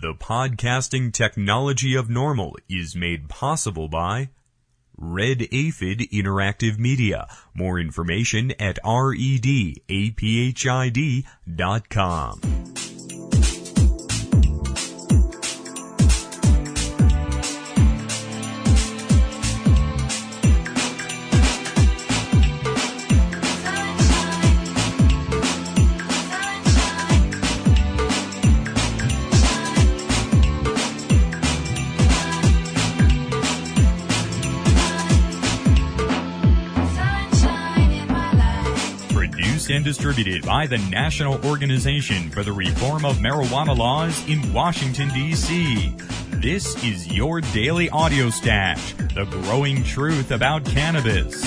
The podcasting technology of NORML is made possible by Red Aphid Interactive Media. More information at redaphid.com. And distributed by the National Organization for the Reform of Marijuana Laws in Washington, D.C. This is your daily audio stash, the growing truth about cannabis.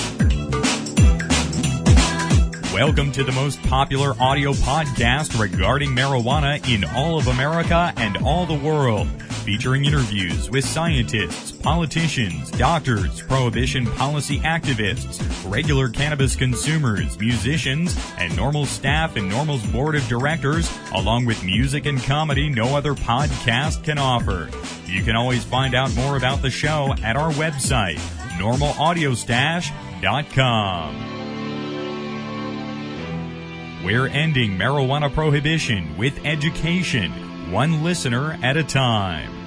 Welcome to the most popular audio podcast regarding marijuana in all of America and all the world, featuring interviews with scientists, politicians, doctors, prohibition policy activists, regular cannabis consumers, musicians, and NORML staff and NORML's board of directors, along with music and comedy no other podcast can offer. You can always find out more about the show at our website, NORMLAudiostash.com. We're ending marijuana prohibition with education, one listener at a time.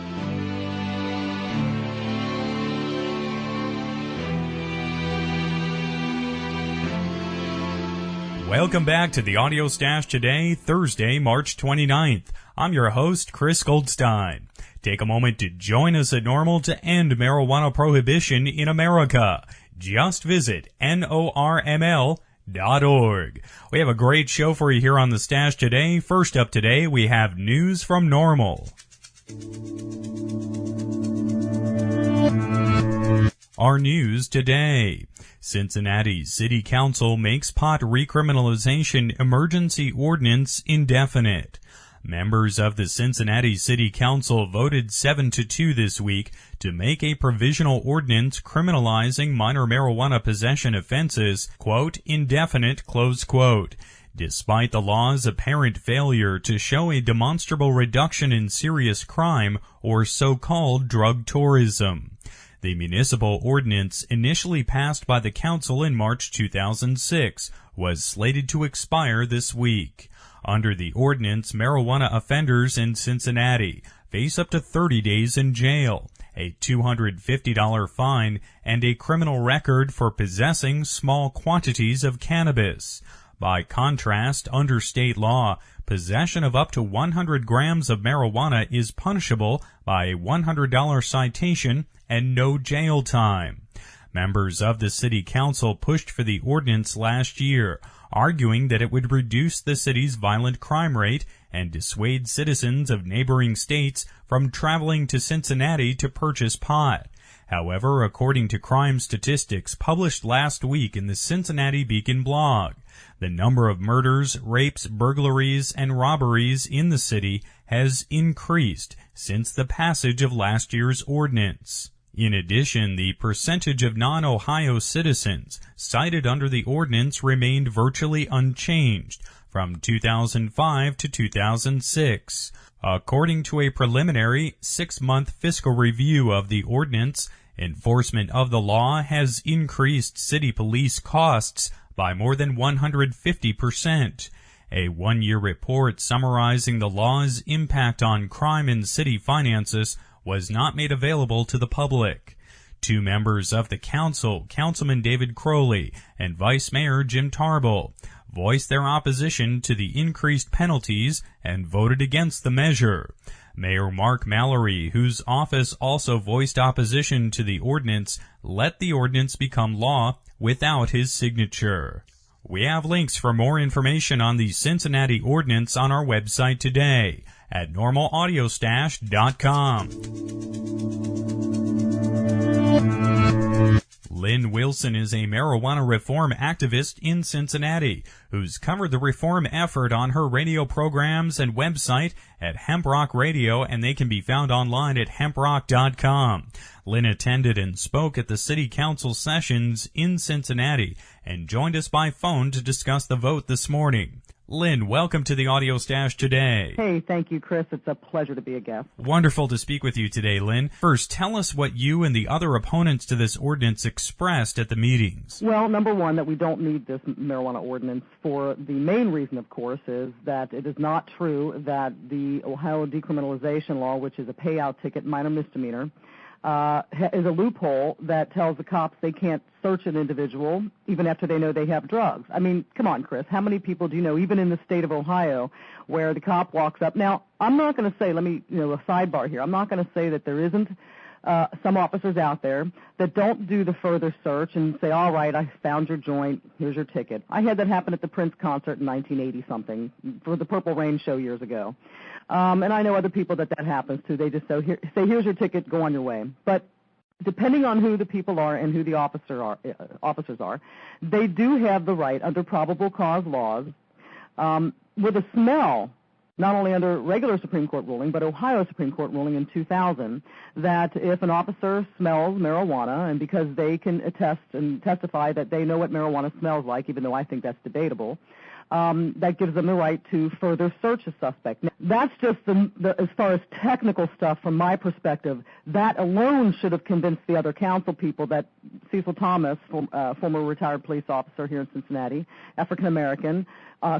Welcome back to the Audio Stash today, Thursday, March 29th. I'm your host, Chris Goldstein. Take a moment to join us at NORML to end marijuana prohibition in America. Just visit NORML.org. We have a great show for you here on the Stash today. First up today, we have news from NORML. Our news today. Cincinnati City Council makes pot recriminalization emergency ordinance indefinite. Members of the Cincinnati City Council voted 7-2 this week to make a provisional ordinance criminalizing minor marijuana possession offenses, quote, indefinite, close quote, despite the law's apparent failure to show a demonstrable reduction in serious crime or so-called drug tourism. The municipal ordinance, initially passed by the council in March 2006, was slated to expire this week. Under the ordinance, marijuana offenders in Cincinnati face up to 30 days in jail, a $250 fine, and a criminal record for possessing small quantities of cannabis. By contrast, under state law, possession of up to 100 grams of marijuana is punishable by a $100 citation and no jail time. Members of the City Council pushed for the ordinance last year, arguing that it would reduce the city's violent crime rate and dissuade citizens of neighboring states from traveling to Cincinnati to purchase pot. However, according to crime statistics published last week in the Cincinnati Beacon blog, the number of murders, rapes, burglaries, and robberies in the city has increased since the passage of last year's ordinance. In addition, the percentage of non-Ohio citizens cited under the ordinance remained virtually unchanged from 2005 to 2006. According to a preliminary 6-month fiscal review of the ordinance, enforcement of the law has increased city police costs by more than 150%. A one-year report summarizing the law's impact on crime and city finances was not made available to the public. Two members of the council, Councilman David Crowley and Vice Mayor Jim Tarbell, voiced their opposition to the increased penalties and voted against the measure. Mayor Mark Mallory, whose office also voiced opposition to the ordinance, let the ordinance become law without his signature. We have links for more information on the Cincinnati ordinance on our website today at NORMLAudiostash.com. Lynn Wilson is a marijuana reform activist in Cincinnati who's covered the reform effort on her radio programs and website at Hemp Rock Radio, and they can be found online at hemprock.com. Lynn attended and spoke at the City Council sessions in Cincinnati and joined us by phone to discuss the vote this morning. Lynn, welcome to the Audio Stash today. Hey, thank you, Chris. It's a pleasure to be a guest. Wonderful to speak with you today, Lynn. First, tell us what you and the other opponents to this ordinance expressed at the meetings. Well, number one, that we don't need this marijuana ordinance for the main reason, of course, is that it is not true that the Ohio decriminalization law, which is a payout ticket, minor misdemeanor, is a loophole that tells the cops they can't search an individual even after they know they have drugs. I mean, come on, Chris. How many people do you know, even in the state of Ohio, where the cop walks up? Now, I'm not going to say, a sidebar here. I'm not going to say that there isn't some officers out there that don't do the further search and say, all right, I found your joint, here's your ticket. I had that happen at the Prince concert in 1980-something for the Purple Rain show years ago. And I know other people that happens to. They just say, here's your ticket, go on your way. But depending on who the people are and who the officers are, they do have the right under probable cause laws with a smell, not only under regular Supreme Court ruling, but Ohio Supreme Court ruling in 2000, that if an officer smells marijuana, and because they can attest and testify that they know what marijuana smells like, even though I think that's debatable, that gives them the right to further search a suspect. Now, that's just as far as technical stuff from my perspective. That alone should have convinced the other council people that Cecil Thomas, former retired police officer here in Cincinnati, African-American,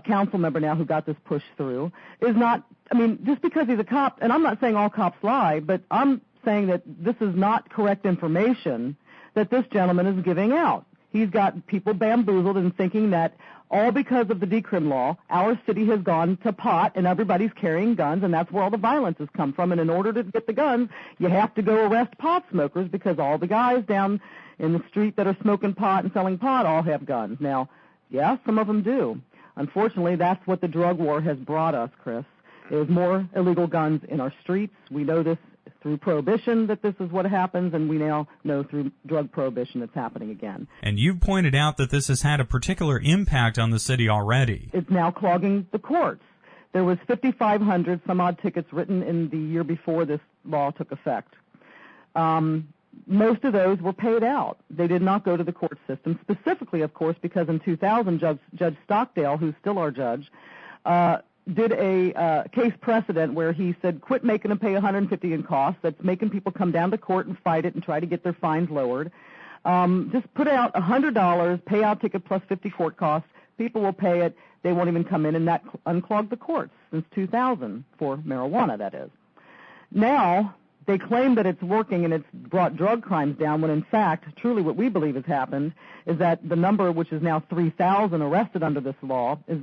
council member now who got this pushed through, is not, just because he's a cop, and I'm not saying all cops lie, but I'm saying that this is not correct information that this gentleman is giving out. He's got people bamboozled in thinking that all because of the decrim law, our city has gone to pot and everybody's carrying guns, and that's where all the violence has come from. And in order to get the guns, you have to go arrest pot smokers because all the guys down in the street that are smoking pot and selling pot all have guns. Now, yeah, some of them do. Unfortunately, that's what the drug war has brought us, Chris. There's more illegal guns in our streets. We know this through prohibition that this is what happens, and we now know through drug prohibition it's happening again. And you've pointed out that this has had a particular impact on the city already. It's now clogging the courts. There was 5,500 some odd tickets written in the year before this law took effect. Most of those were paid out. They did not go to the court system, specifically, of course, because in 2000, Judge Stockdale, who's still our judge, did a case precedent where he said, quit making them pay $150 in costs. That's making people come down to court and fight it and try to get their fines lowered. Just put out $100, payout ticket plus 50 court costs. People will pay it. They won't even come in, and that unclogged the courts since 2000 for marijuana, that is. Now, they claim that it's working and it's brought drug crimes down when, in fact, truly what we believe has happened is that the number, which is now 3,000 arrested under this law, is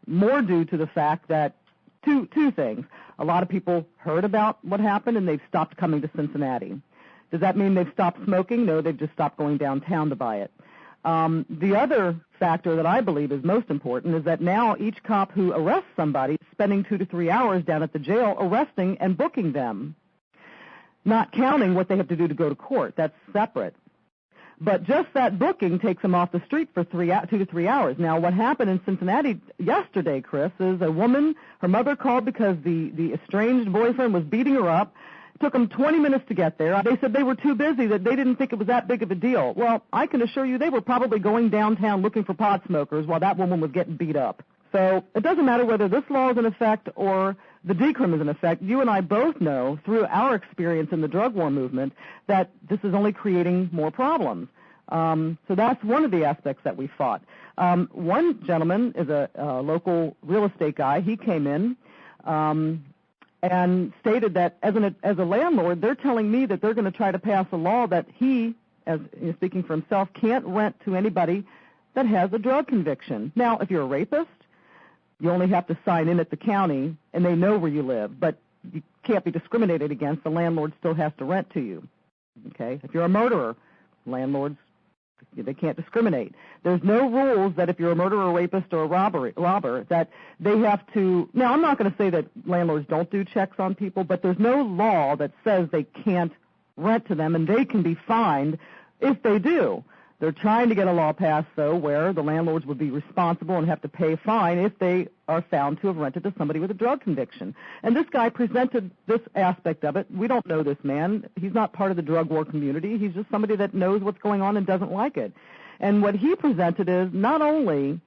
more due to the fact that two things. A lot of people heard about what happened and they've stopped coming to Cincinnati. Does that mean they've stopped smoking? No, they've just stopped going downtown to buy it. The other factor that I believe is most important is that now each cop who arrests somebody is spending 2 to 3 hours down at the jail arresting and booking them, not counting what they have to do to go to court. That's separate. But just that booking takes them off the street for 2 to 3 hours. Now, what happened in Cincinnati yesterday, Chris, is a woman, her mother called because the estranged boyfriend was beating her up. It took them 20 minutes to get there. They said they were too busy, that they didn't think it was that big of a deal. Well, I can assure you they were probably going downtown looking for pot smokers while that woman was getting beat up. So it doesn't matter whether this law is in effect or the decrim is in effect. You and I both know through our experience in the drug war movement that this is only creating more problems. So that's one of the aspects that we fought. One gentleman is a local real estate guy. He came in and stated that as a landlord, they're telling me that they're going to try to pass a law that he, as speaking for himself, can't rent to anybody that has a drug conviction. Now, if you're a rapist, you only have to sign in at the county, and they know where you live, but you can't be discriminated against. The landlord still has to rent to you. Okay? If you're a murderer, landlords, they can't discriminate. There's no rules that if you're a murderer, a rapist, or a robber, that they have to. Now, I'm not going to say that landlords don't do checks on people, but there's no law that says they can't rent to them, and they can be fined if they do. They're trying to get a law passed, though, where the landlords would be responsible and have to pay a fine if they are found to have rented to somebody with a drug conviction. And this guy presented this aspect of it. We don't know this man. He's not part of the drug war community. He's just somebody that knows what's going on and doesn't like it. And what he presented is not only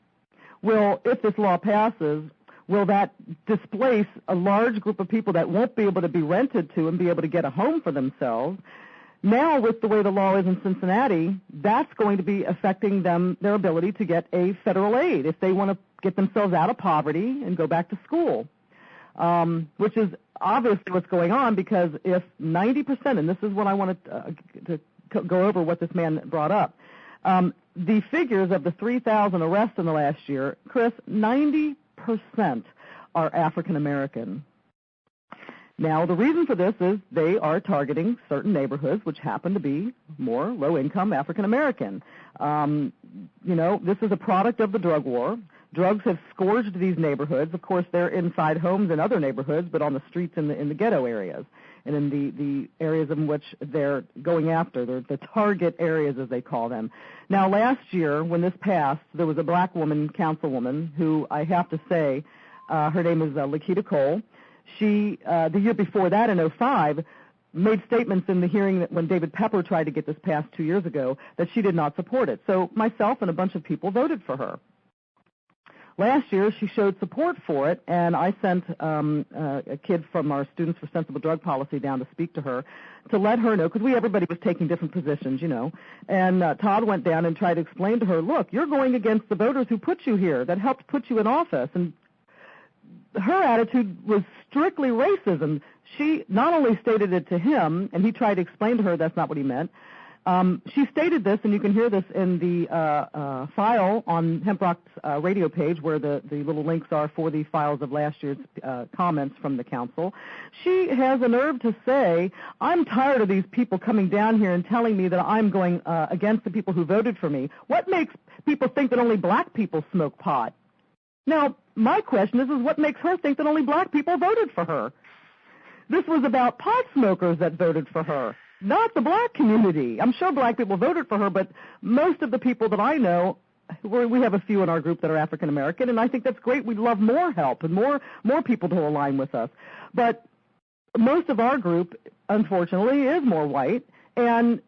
if this law passes, will that displace a large group of people that won't be able to be rented to and be able to get a home for themselves? Now, with the way the law is in Cincinnati, that's going to be affecting their ability to get a federal aid if they want to get themselves out of poverty and go back to school, which is obviously what's going on, because if 90%, and this is what I wanted to go over what this man brought up, the figures of the 3,000 arrests in the last year, Chris, 90% are African American. Now, the reason for this is they are targeting certain neighborhoods which happen to be more low-income African American. This is a product of the drug war. Drugs have scourged these neighborhoods. Of course, they're inside homes in other neighborhoods, but on the streets in the ghetto areas and in the areas in which they're going after. They're the target areas, as they call them. Now, last year, when this passed, there was a black woman, councilwoman, who I have to say, her name is Lakita Cole. She, the year before that, in 2005, made statements in the hearing that when David Pepper tried to get this passed 2 years ago, that she did not support it. So myself and a bunch of people voted for her. Last year, she showed support for it, and I sent a kid from our Students for Sensible Drug Policy down to speak to her, to let her know, because everybody was taking different positions, and Todd went down and tried to explain to her, look, you're going against the voters who put you here, that helped put you in office, and her attitude was strictly racism. She not only stated it to him, and he tried to explain to her that's not what he meant. She stated this, and you can hear this in the file on Hemprock's radio page, where the little links are for the files of last year's comments from the council. She has a nerve to say, I'm tired of these people coming down here and telling me that I'm going against the people who voted for me. What makes people think that only black people smoke pot? Now, my question is what makes her think that only black people voted for her? This was about pot smokers that voted for her, not the black community. I'm sure black people voted for her, but most of the people that I know, we have a few in our group that are African American, and I think that's great. We'd love more help and more people to align with us. But most of our group, unfortunately, is more white, and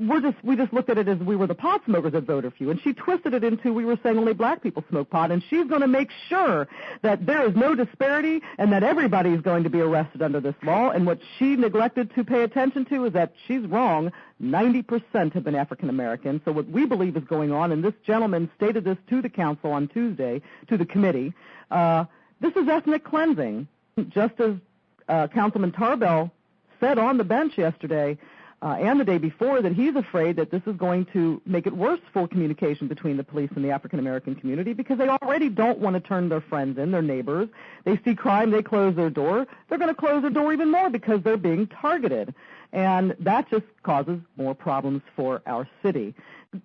we just looked at it as we were the pot smokers that voted for you. And she twisted it into we were saying only black people smoke pot, and she's going to make sure that there is no disparity and that everybody is going to be arrested under this law. And what she neglected to pay attention to is that she's wrong. 90% have been African American. So what we believe is going on, and this gentleman stated this to the council on Tuesday, to the committee, this is ethnic cleansing. Just as Councilman Tarbell said on the bench yesterday, and the day before, that he's afraid that this is going to make it worse for communication between the police and the African-American community, because they already don't want to turn their friends in, their neighbors. They see crime, they close their door. They're going to close their door even more because they're being targeted. And that just causes more problems for our city.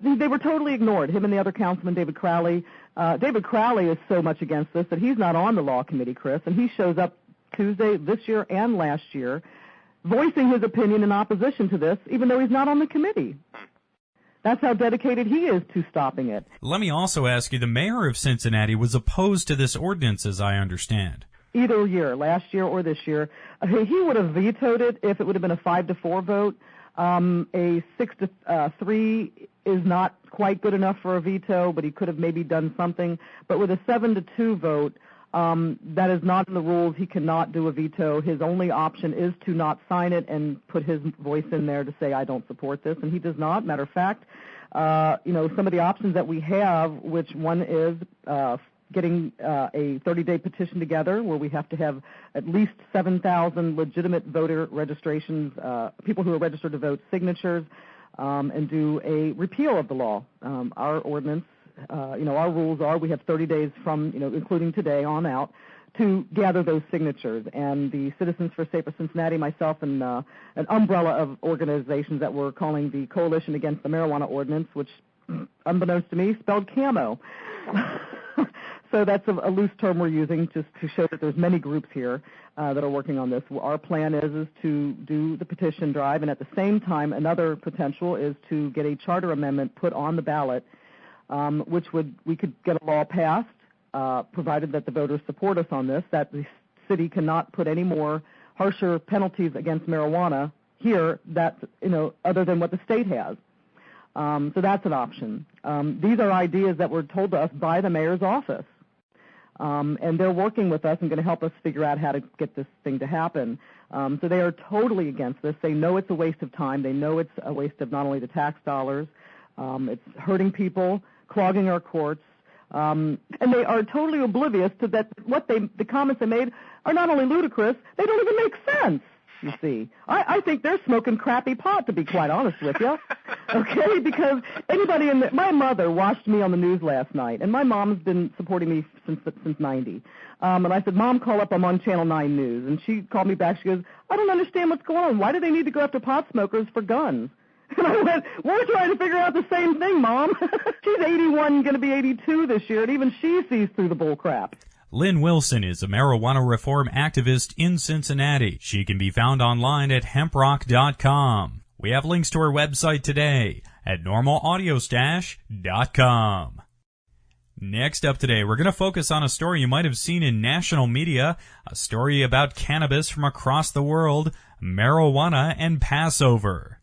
They were totally ignored, him and the other councilman, David Crowley. David Crowley is so much against this that he's not on the law committee, Chris, and he shows up Tuesday this year and last year voicing his opinion in opposition to this, even though he's not on the committee. That's how dedicated he is to stopping it. Let me also ask you, the mayor of Cincinnati was opposed to this ordinance, as I understand. Either year, last year or this year. He would have vetoed it if it would have been a 5-4 vote. A 6-3 is not quite good enough for a veto, but he could have maybe done something. But with a 7-2 vote, that is not in the rules. He cannot do a veto. His only option is to not sign it and put his voice in there to say, I don't support this, and he does not. Matter of fact, some of the options that we have, which one is getting a 30-day petition together where we have to have at least 7,000 legitimate voter registrations, people who are registered to vote, signatures, and do a repeal of the law. Our ordinance, our rules are we have 30 days from, including today on out, to gather those signatures. And the Citizens for Safer Cincinnati, myself, and an umbrella of organizations that we're calling the Coalition Against the Marijuana Ordinance, which, unbeknownst to me, spelled CAMO. So that's a loose term we're using just to show that there's many groups here that are working on this. Our plan is to do the petition drive, and at the same time, another potential is to get a charter amendment put on the ballot, which we could get a law passed, provided that the voters support us on this, that the city cannot put any more harsher penalties against marijuana here that, other than what the state has. So that's an option. These are ideas that were told to us by the mayor's office. And they're working with us and going to help us figure out how to get this thing to happen. So they are totally against this. They know it's a waste of time. They know it's a waste of not only the tax dollars, it's hurting people, clogging our courts, and they are totally oblivious to that. The comments they made are not only ludicrous, they don't even make sense. You see, I think they're smoking crappy pot, to be quite honest with you. Okay, because anybody my mother watched me on the news last night, and my mom's been supporting me since 90. And I said, Mom, call up. I'm on Channel 9 News. And she called me back. She goes, I don't understand what's going on. Why do they need to go after pot smokers for guns? And I went, we're trying to figure out the same thing, Mom. She's 81, going to be 82 this year, and even she sees through the bull crap. Lynn Wilson is a marijuana reform activist in Cincinnati. She can be found online at hemprock.com. We have links to her website today at normalaudiostash.com. Next up today, we're going to focus on a story you might have seen in national media, a story about cannabis from across the world, marijuana and Passover.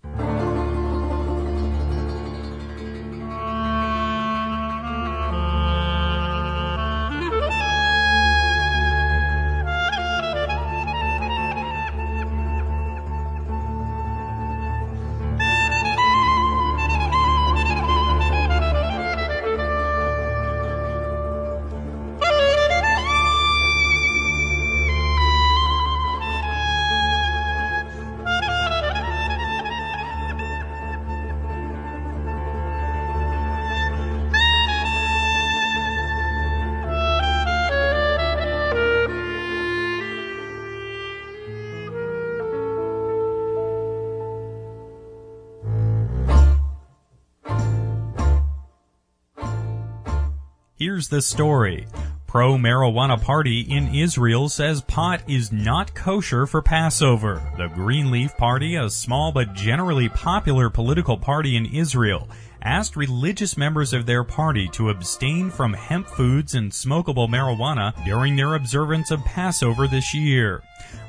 Here's the story. Pro-marijuana party in Israel says pot is not kosher for Passover. The Greenleaf Party, a small but generally popular political party in Israel, asked religious members of their party to abstain from hemp foods and smokable marijuana during their observance of Passover this year.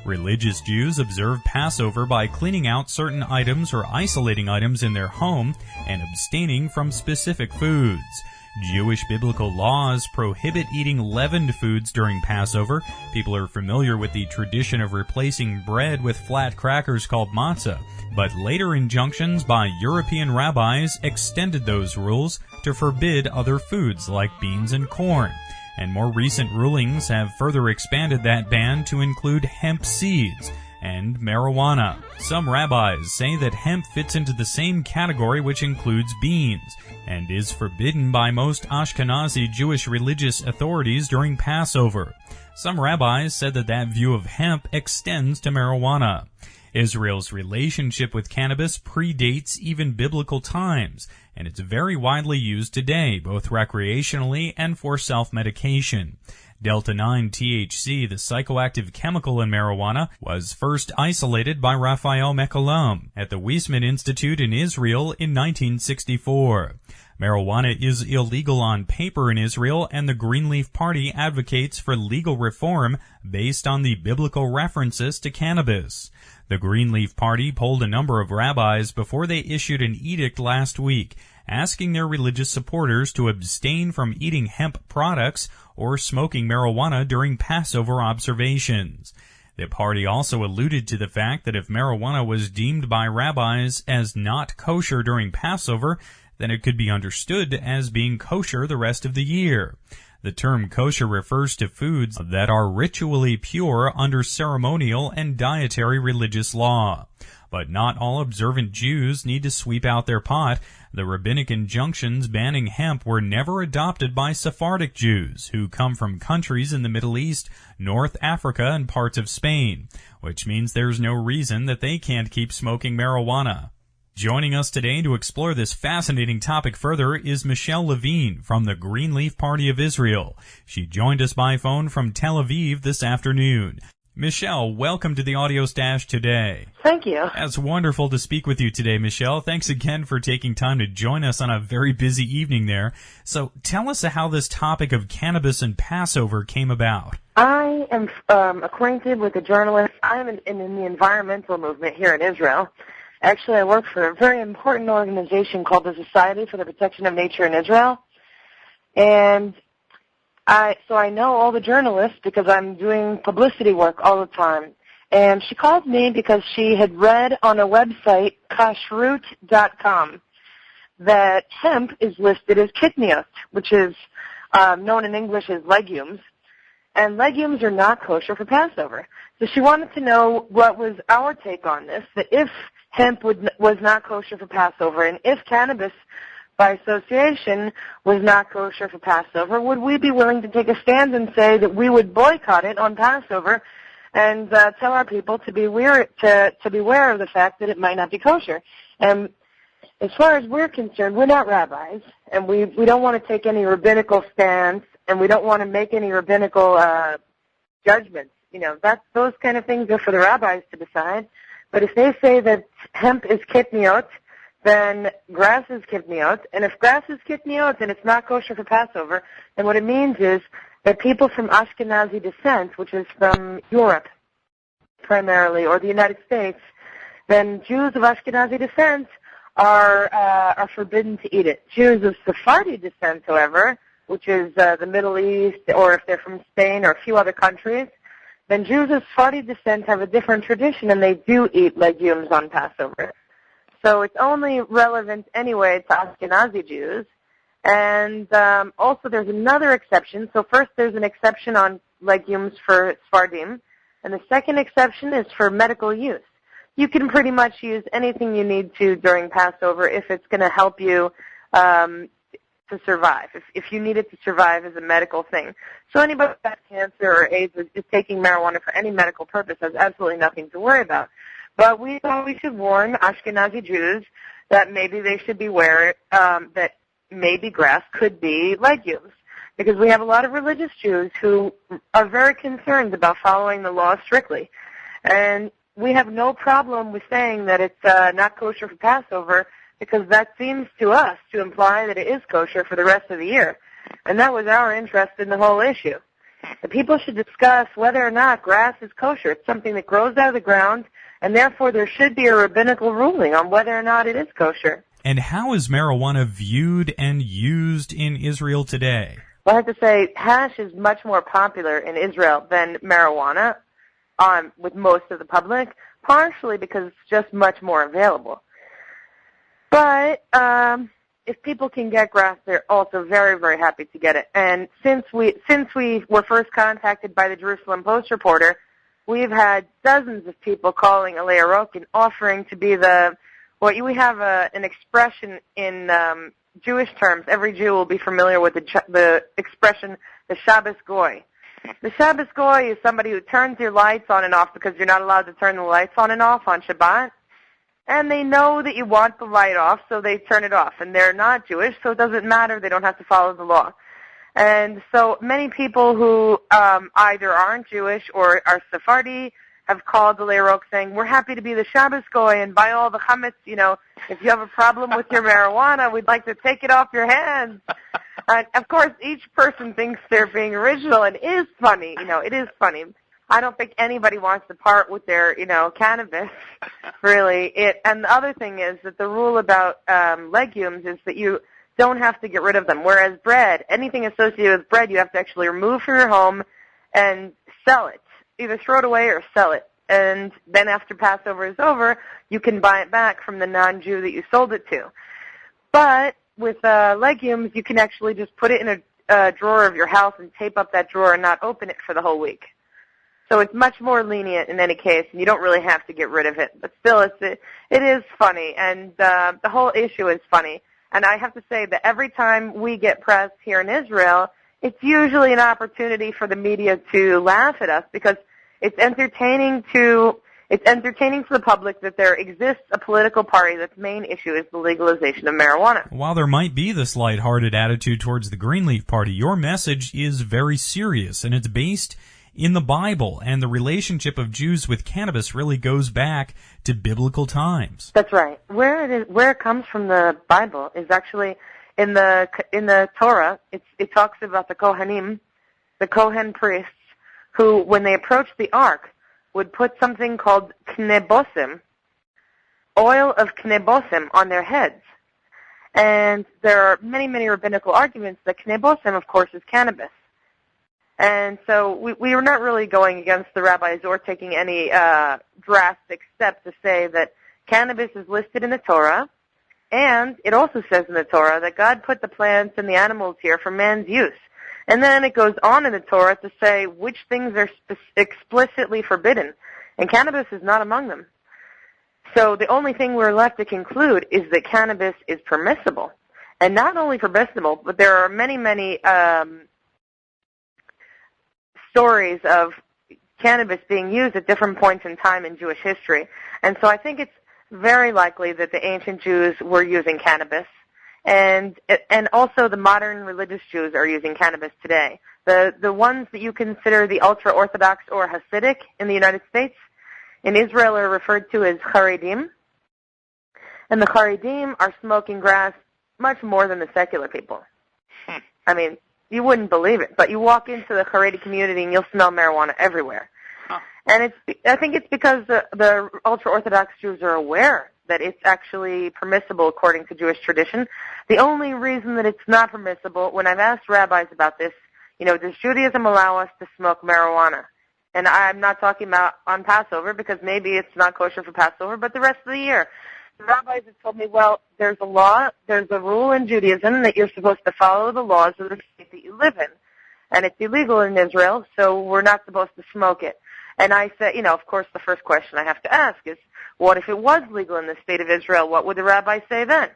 Religious Jews observe Passover by cleaning out certain items or isolating items in their home and abstaining from specific foods. Jewish biblical laws prohibit eating leavened foods during Passover. People are familiar with the tradition of replacing bread with flat crackers called matzah, but later injunctions by European rabbis extended those rules to forbid other foods like beans and corn. And more recent rulings have further expanded that ban to include hemp seeds and marijuana. Some rabbis say that hemp fits into the same category, which includes beans, and is forbidden by most Ashkenazi Jewish religious authorities during Passover. Some rabbis said that view of hemp extends to marijuana. Israel's relationship with cannabis predates even biblical times, and it's very widely used today, both recreationally and for self-medication. Delta-9 THC, the psychoactive chemical in marijuana, was first isolated by Raphael Mechoulam at the Weizmann Institute in Israel in 1964. Marijuana is illegal on paper in Israel, and the Greenleaf Party advocates for legal reform based on the biblical references to cannabis. The Greenleaf Party polled a number of rabbis before they issued an edict last week, asking their religious supporters to abstain from eating hemp products or smoking marijuana during Passover observations. The party also alluded to the fact that if marijuana was deemed by rabbis as not kosher during Passover, then it could be understood as being kosher the rest of the year. The term kosher refers to foods that are ritually pure under ceremonial and dietary religious law. But not all observant Jews need to sweep out their pot. The rabbinic injunctions banning hemp were never adopted by Sephardic Jews, who come from countries in the Middle East, North Africa, and parts of Spain, which means there's no reason that they can't keep smoking marijuana. Joining us today to explore this fascinating topic further is Michelle Levine from the Greenleaf Party of Israel. She joined us by phone from Tel Aviv this afternoon. Michelle, welcome to the Audio Stash today. Thank you. It's wonderful to speak with you today, Michelle. Thanks again for taking time to join us on a very busy evening there. So tell us how this topic of cannabis and Passover came about. I am acquainted with a journalist. I'm in the environmental movement here in Israel, Actually, I work for a very important organization called the Society for the Protection of Nature in Israel. And so I know all the journalists because I'm doing publicity work all the time. And she called me because she had read on a website, kashrut.com, that hemp is listed as kitniot, which is known in English as legumes. And legumes are not kosher for Passover. So she wanted to know what was our take on this, that if hemp was not kosher for Passover, and if cannabis by association was not kosher for Passover, would we be willing to take a stand and say that we would boycott it on Passover and tell our people to beware of the fact that it might not be kosher? And as far as we're concerned, we're not rabbis, and we don't want to take any rabbinical stance, and we don't want to make any rabbinical judgments. You know, those kind of things are for the rabbis to decide. But if they say that hemp is kitniot, then grass is kitniot. And if grass is kitniot and it's not kosher for Passover, then what it means is that people from Ashkenazi descent, which is from Europe primarily, or the United States, then Jews of Ashkenazi descent are forbidden to eat it. Jews of Sephardi descent, however, which is the Middle East, or if they're from Spain or a few other countries, then Jews of Sephardi descent have a different tradition, and they do eat legumes on Passover. So it's only relevant anyway to Ashkenazi Jews. And also there's another exception. So first there's an exception on legumes for Sephardim, and the second exception is for medical use. You can pretty much use anything you need to during Passover if it's going to help you to survive, if you need it to survive as a medical thing. So anybody who has cancer or AIDS is taking marijuana for any medical purpose has absolutely nothing to worry about. But we thought we should warn Ashkenazi Jews that maybe they should beware that maybe grass could be legumes, because we have a lot of religious Jews who are very concerned about following the law strictly. And we have no problem with saying that it's not kosher for Passover, because that seems to us to imply that it is kosher for the rest of the year. And that was our interest in the whole issue. The people should discuss whether or not grass is kosher. It's something that grows out of the ground, and therefore there should be a rabbinical ruling on whether or not it is kosher. And how is marijuana viewed and used in Israel today? Well, I have to say, hash is much more popular in Israel than marijuana with most of the public, partially because it's just much more available. But if people can get grass, they're also very, very happy to get it. And since we were first contacted by the Jerusalem Post reporter, we've had dozens of people calling Alei Arok and offering to be we have an expression in Jewish terms. Every Jew will be familiar with the expression, the Shabbos Goy. The Shabbos Goy is somebody who turns your lights on and off because you're not allowed to turn the lights on and off on Shabbat. And they know that you want the light off, so they turn it off. And they're not Jewish, so it doesn't matter. They don't have to follow the law. And so many people who either aren't Jewish or are Sephardi have called the Leirok saying, we're happy to be the Shabbos Goy and buy all the chametz. You know, if you have a problem with your marijuana, we'd like to take it off your hands. And of course, each person thinks they're being original, and it is funny. You know, it is funny. I don't think anybody wants to part with their, cannabis, really. And the other thing is that the rule about legumes is that you don't have to get rid of them, whereas bread, anything associated with bread, you have to actually remove from your home and sell it, either throw it away or sell it. And then after Passover is over, you can buy it back from the non-Jew that you sold it to. But with legumes, you can actually just put it in a drawer of your house and tape up that drawer and not open it for the whole week. So it's much more lenient in any case, and you don't really have to get rid of it. But still, it is funny, and the whole issue is funny. And I have to say that every time we get press here in Israel, it's usually an opportunity for the media to laugh at us, because it's entertaining to the public that there exists a political party that's main issue is the legalization of marijuana. While there might be this lighthearted attitude towards the Greenleaf Party, your message is very serious, and it's based in the Bible, and the relationship of Jews with cannabis really goes back to biblical times. That's right. Where it comes from the Bible is actually in the Torah. It talks about the Kohanim, the Kohen priests, who, when they approached the ark, would put something called knebosim, oil of knebosim on their heads. And there are many, many rabbinical arguments that knebosim, of course, is cannabis. And so we were not really going against the rabbis or taking any drastic step to say that cannabis is listed in the Torah, and it also says in the Torah that God put the plants and the animals here for man's use. And then it goes on in the Torah to say which things are explicitly forbidden, and cannabis is not among them. So the only thing we're left to conclude is that cannabis is permissible. And not only permissible, but there are many, many stories of cannabis being used at different points in time in Jewish history. And so I think it's very likely that the ancient Jews were using cannabis. And also the modern religious Jews are using cannabis today. The ones that you consider the ultra-Orthodox or Hasidic in the United States, in Israel are referred to as Haredim. And the Haredim are smoking grass much more than the secular people. I mean, you wouldn't believe it, but you walk into the Haredi community and you'll smell marijuana everywhere. Huh. And I think it's because the ultra-Orthodox Jews are aware that it's actually permissible according to Jewish tradition. The only reason that it's not permissible, when I've asked rabbis about this, does Judaism allow us to smoke marijuana? And I'm not talking about on Passover because maybe it's not kosher for Passover, but the rest of the year. The rabbis have told me, well, there's a law, there's a rule in Judaism that you're supposed to follow the laws of the state that you live in. And it's illegal in Israel, so we're not supposed to smoke it. And I said, of course, the first question I have to ask is, what if it was legal in the state of Israel? What would the rabbis say then?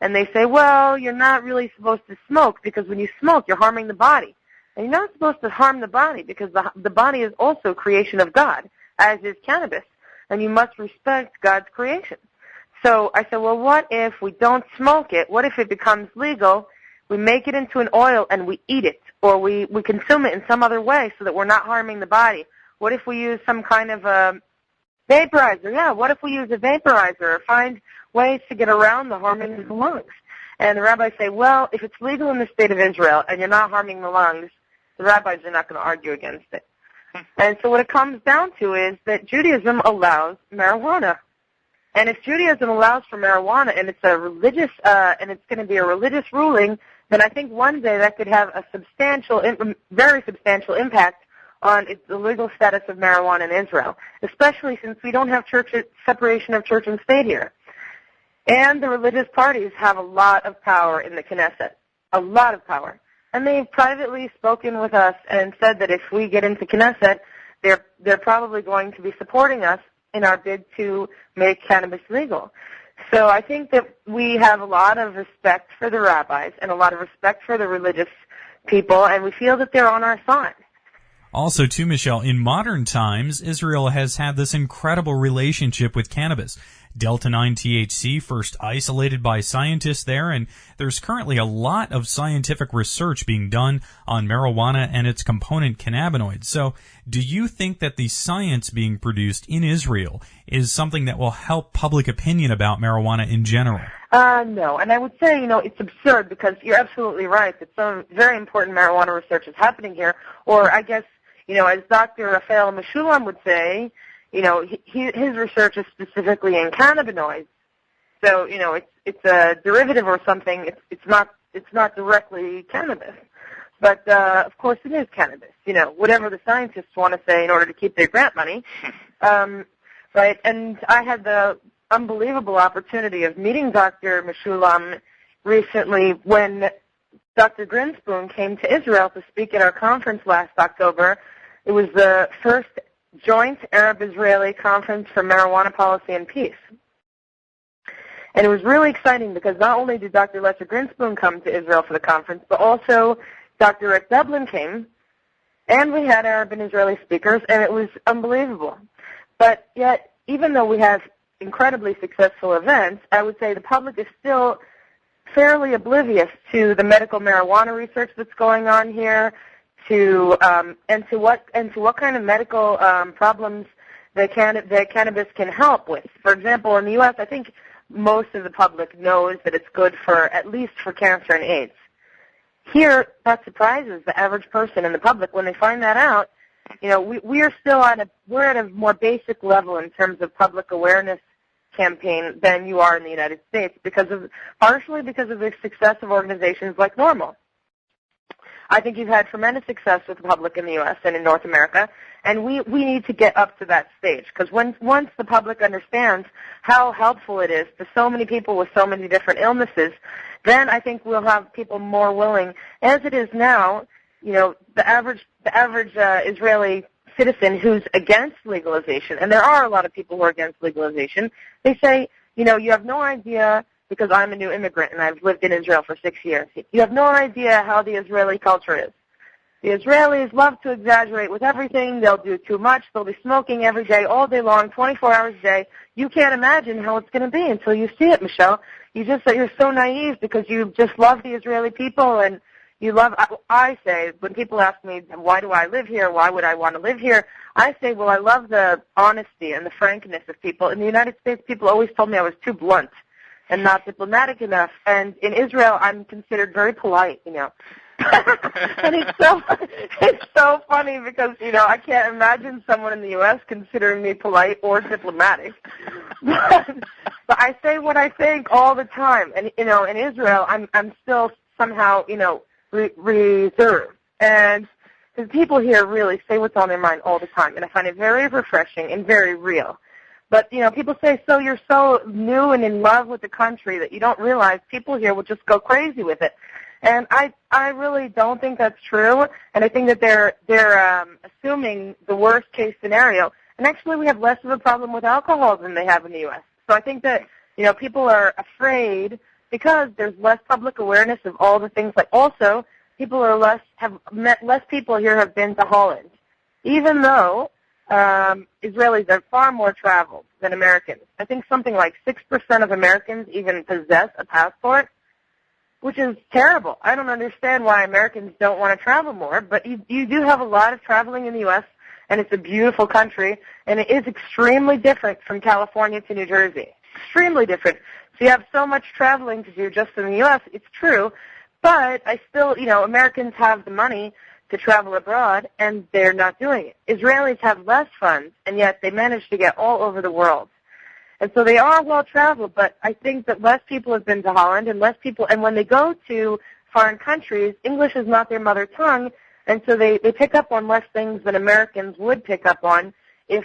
And they say, well, you're not really supposed to smoke because when you smoke, you're harming the body. And you're not supposed to harm the body because the body is also a creation of God, as is cannabis. And you must respect God's creation. So I said, well, what if we don't smoke it? What if it becomes legal? We make it into an oil and we eat it, or we consume it in some other way so that we're not harming the body. What if we use some kind of a vaporizer? Yeah, what if we use a vaporizer or find ways to get around the harming of the lungs? And the rabbis say, well, if it's legal in the state of Israel and you're not harming the lungs, the rabbis are not going to argue against it. And so what it comes down to is that Judaism allows marijuana. And if Judaism allows for marijuana and it's a religious, and it's going to be a religious ruling, then I think one day that could have a very substantial impact on the legal status of marijuana in Israel, especially since we don't have separation of church and state here. And the religious parties have a lot of power in the Knesset, a lot of power. And they've privately spoken with us and said that if we get into Knesset, they're probably going to be supporting us in our bid to make cannabis legal. So I think that we have a lot of respect for the rabbis and a lot of respect for the religious people, and we feel that they're on our side. Also, too, Michelle, in modern times, Israel has had this incredible relationship with cannabis. Delta-9 THC first isolated by scientists there, and there's currently a lot of scientific research being done on marijuana and its component cannabinoids. So, do you think that the science being produced in Israel is something that will help public opinion about marijuana in general? No, and I would say, it's absurd because you're absolutely right that some very important marijuana research is happening here, or I guess, as Dr. Raphael Meshulam would say, his research is specifically in cannabinoids. So, it's a derivative or something. It's not directly cannabis. But, of course, it is cannabis. Whatever the scientists want to say in order to keep their grant money. Right? And I had the unbelievable opportunity of meeting Dr. Meshulam recently when Dr. Grinspoon came to Israel to speak at our conference last October. It was the first joint Arab-Israeli conference for marijuana policy and peace. And it was really exciting because not only did Dr. Lesser Grinspoon come to Israel for the conference, but also Dr. Rick Dublin came, and we had Arab and Israeli speakers, and it was unbelievable. But yet, even though we have incredibly successful events, I would say the public is still fairly oblivious to the medical marijuana research that's going on here, and to what kind of medical problems that cannabis can help with. For example, in the U.S., I think most of the public knows that it's good at least for cancer and AIDS. Here, that surprises the average person in the public when they find that out. We're at a more basic level in terms of public awareness campaign than you are in the United States, partially because of the success of organizations like NORML. I think you've had tremendous success with the public in the U.S. and in North America, and we need to get up to that stage, because once the public understands how helpful it is to so many people with so many different illnesses, then I think we'll have people more willing. As it is now, the average Israeli citizen who's against legalization, and there are a lot of people who are against legalization, they say, you have no idea, because I'm a new immigrant and I've lived in Israel for 6 years. You have no idea how the Israeli culture is. The Israelis love to exaggerate with everything. They'll do too much. They'll be smoking every day, all day long, 24 hours a day. You can't imagine how it's going to be until you see it, Michelle. You're so naive because you just love the Israeli people, and I say, when people ask me, why do I live here? Why would I want to live here? I say, well, I love the honesty and the frankness of people. In the United States, people always told me I was too blunt and not diplomatic enough. And in Israel, I'm considered very polite, And it's so funny because, I can't imagine someone in the U.S. considering me polite or diplomatic. But I say what I think all the time. And, in Israel, I'm still somehow, reserved. And the people here really say what's on their mind all the time. And I find it very refreshing and very real. But, people say, so you're so new and in love with the country that you don't realize people here will just go crazy with it. And I really don't think that's true. And I think that they're assuming the worst case scenario. And actually we have less of a problem with alcohol than they have in the U.S. So I think that, people are afraid because there's less public awareness of all the things. Like also, less people here have been to Holland, even though Israelis are far more traveled than Americans. I think something like 6% of Americans even possess a passport, which is terrible. I don't understand why Americans don't want to travel more, but you do have a lot of traveling in the U.S., and it's a beautiful country, and it is extremely different from California to New Jersey. Extremely different. So you have so much traveling to do just in the U.S., it's true, but I still, Americans have the money to travel abroad, and they're not doing it. Israelis have less funds, and yet they manage to get all over the world. And so they are well-traveled, but I think that less people have been to Holland, and when they go to foreign countries, English is not their mother tongue, and so they pick up on less things than Americans would pick up on if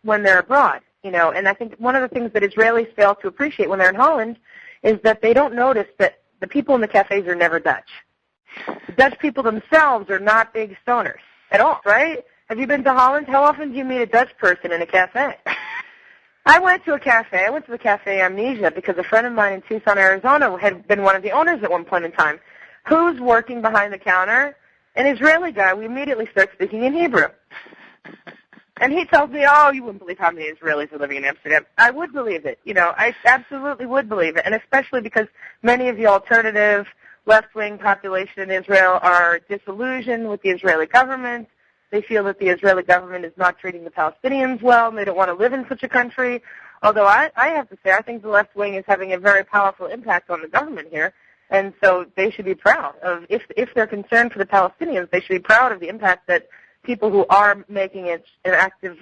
when they're abroad, And I think one of the things that Israelis fail to appreciate when they're in Holland is that they don't notice that the people in the cafes are never Dutch. The Dutch people themselves are not big stoners at all, right? Have you been to Holland? How often do you meet a Dutch person in a cafe? I went to the Cafe Amnesia because a friend of mine in Tucson, Arizona had been one of the owners at one point in time. Who's working behind the counter? An Israeli guy. We immediately start speaking in Hebrew. And he tells me, oh, you wouldn't believe how many Israelis are living in Amsterdam. I would believe it. I absolutely would believe it. And especially because many of the alternative left-wing population in Israel are disillusioned with the Israeli government. They feel that the Israeli government is not treating the Palestinians well, and they don't want to live in such a country. Although I have to say, I think the left wing is having a very powerful impact on the government here, and so they should be proud of, if they're concerned for the Palestinians, they should be proud of the impact that people who are making it an active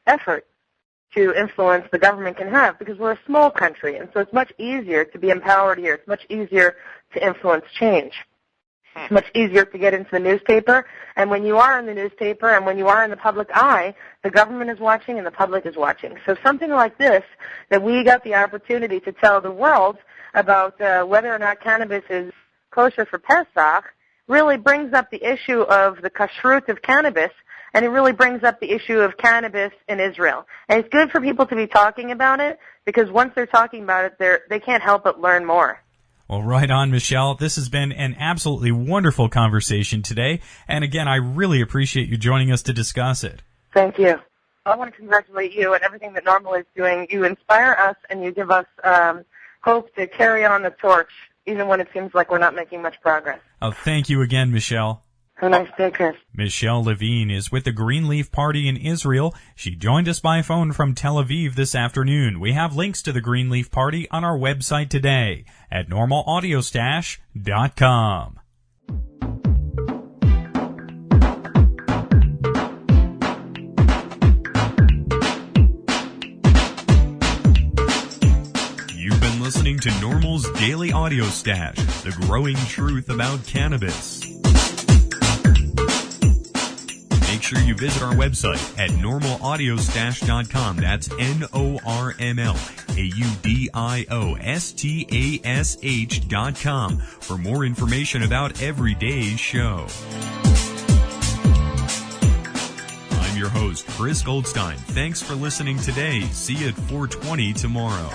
effort to influence the government can have, because we're a small country, and so it's much easier to be empowered here. It's much easier to influence change. It's much easier to get into the newspaper, and when you are in the newspaper and when you are in the public eye, the government is watching and the public is watching. So something like this, that we got the opportunity to tell the world about whether or not cannabis is kosher for Pesach, really brings up the issue of the kashrut of cannabis, and it really brings up the issue of cannabis in Israel. And it's good for people to be talking about it, because once they're talking about it, they can't help but learn more. Well, right on, Michelle. This has been an absolutely wonderful conversation today. And again, I really appreciate you joining us to discuss it. Thank you. I want to congratulate you and everything that NORML is doing. You inspire us and you give us hope to carry on the torch, even when it seems like we're not making much progress. Oh, thank you again, Michelle. Have a nice day, Chris. Michelle Levine is with the Greenleaf Party in Israel. She joined us by phone from Tel Aviv this afternoon. We have links to the Greenleaf Party on our website today at normalaudiostash.com. listening to NORML's Daily Audio Stash, the growing truth about cannabis. Make sure you visit our website at normalaudiostash.com. That's NORMLAUDIOSTASH.com for more information about every day's show. I'm your host, Chris Goldstein. Thanks for listening today. See you at 4:20 tomorrow.